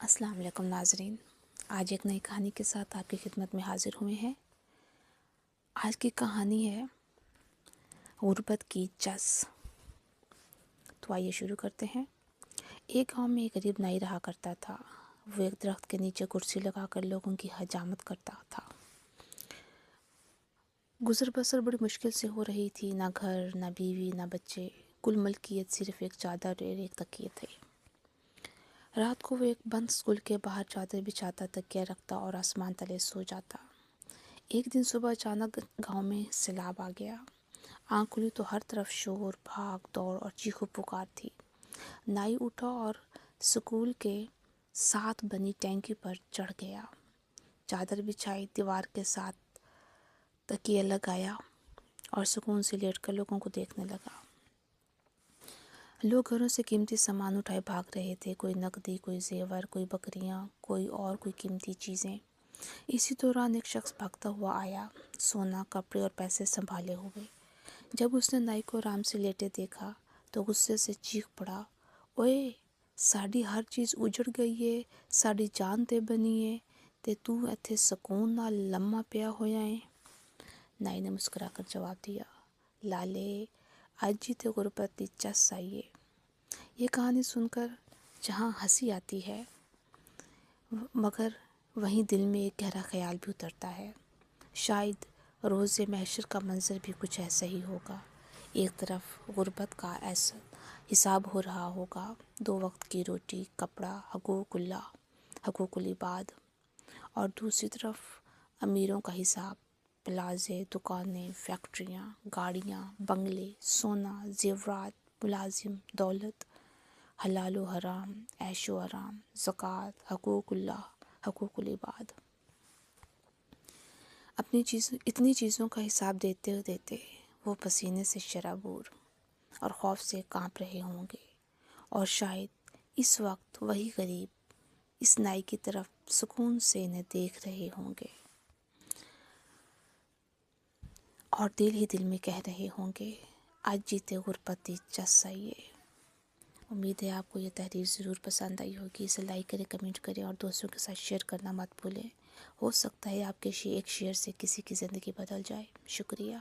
السلام علیکم ناظرین، آج ایک نئی کہانی کے ساتھ آپ کی خدمت میں حاضر ہوئے ہیں۔ آج کی کہانی ہے غربت کی چس۔ تو آئیے شروع کرتے ہیں۔ ایک گاؤں میں ایک غریب نائی رہا کرتا تھا۔ وہ ایک درخت کے نیچے کرسی لگا کر لوگوں کی حجامت کرتا تھا۔ گزر بسر بڑی مشکل سے ہو رہی تھی، نہ گھر، نہ بیوی، نہ بچے، کل ملکیت صرف ایک چادر اور ایک تکیے تھے۔ رات کو وہ ایک بند اسکول کے باہر چادر بچھاتا، تکیہ رکھتا اور آسمان تلے سو جاتا۔ ایک دن صبح اچانک گاؤں میں سیلاب آ گیا۔ آنکھ کھلی تو ہر طرف شور، بھاگ دوڑ اور چیخ و پکار تھی۔ نائی اٹھا اور اسکول کے ساتھ بنی ٹینکی پر چڑھ گیا، چادر بچھائی، دیوار کے ساتھ تکیہ لگایا اور سکون سے لیٹ کر لوگوں کو دیکھنے لگا۔ لوگ گھروں سے قیمتی سامان اٹھائے بھاگ رہے تھے، کوئی نقدی، کوئی زیور، کوئی بکریاں، کوئی قیمتی چیزیں۔ اسی دوران ایک شخص بھاگتا ہوا آیا، سونا، کپڑے اور پیسے سنبھالے ہوئے۔ جب اس نے نائی کو آرام سے لیٹے دیکھا تو غصے سے چیخ پڑا، اوئے، ساڈی ہر چیز اجڑ گئی ہے، ساڈی جان تے بنی ہے تے تو ایتھے سکون نال لما پیا ہویا ہے۔ نائی نے مسکرا کر جواب دیا، لالے، اج ہی تے غربت دی چس آئی ہے۔ یہ کہانی سن کر جہاں ہنسی آتی ہے مگر وہیں دل میں ایک گہرا خیال بھی اترتا ہے۔ شاید روز محشر کا منظر بھی کچھ ایسا ہی ہوگا۔ ایک طرف غربت کا ایسا حساب ہو رہا ہوگا، 2 وقت کی روٹی، کپڑا، حقوق اللہ، حقوق العباد، اور دوسری طرف امیروں کا حساب، پلازے، دکانیں، فیکٹریاں، گاڑیاں، بنگلے، سونا، زیورات، ملازم، دولت، حلال و حرام، عیش و آرام، زکوٰۃ، حقوق اللہ، حقوق العباد۔ اتنی چیزوں کا حساب دیتے دیتے وہ پسینے سے شرابور اور خوف سے کانپ رہے ہوں گے، اور شاید اس وقت وہی غریب اس نائی کی طرف سکون سے انہیں دیکھ رہے ہوں گے اور دل ہی دل میں کہہ رہے ہوں گے، آج جیتے غربت دی چس آئیے۔ امید ہے آپ کو یہ تحریر ضرور پسند آئی ہوگی۔ اسے لائک کریں، کمنٹ کریں اور دوستوں کے ساتھ شیئر کرنا مت بھولیں۔ ہو سکتا ہے آپ کے ایک شیئر سے کسی کی زندگی بدل جائے۔ شکریہ۔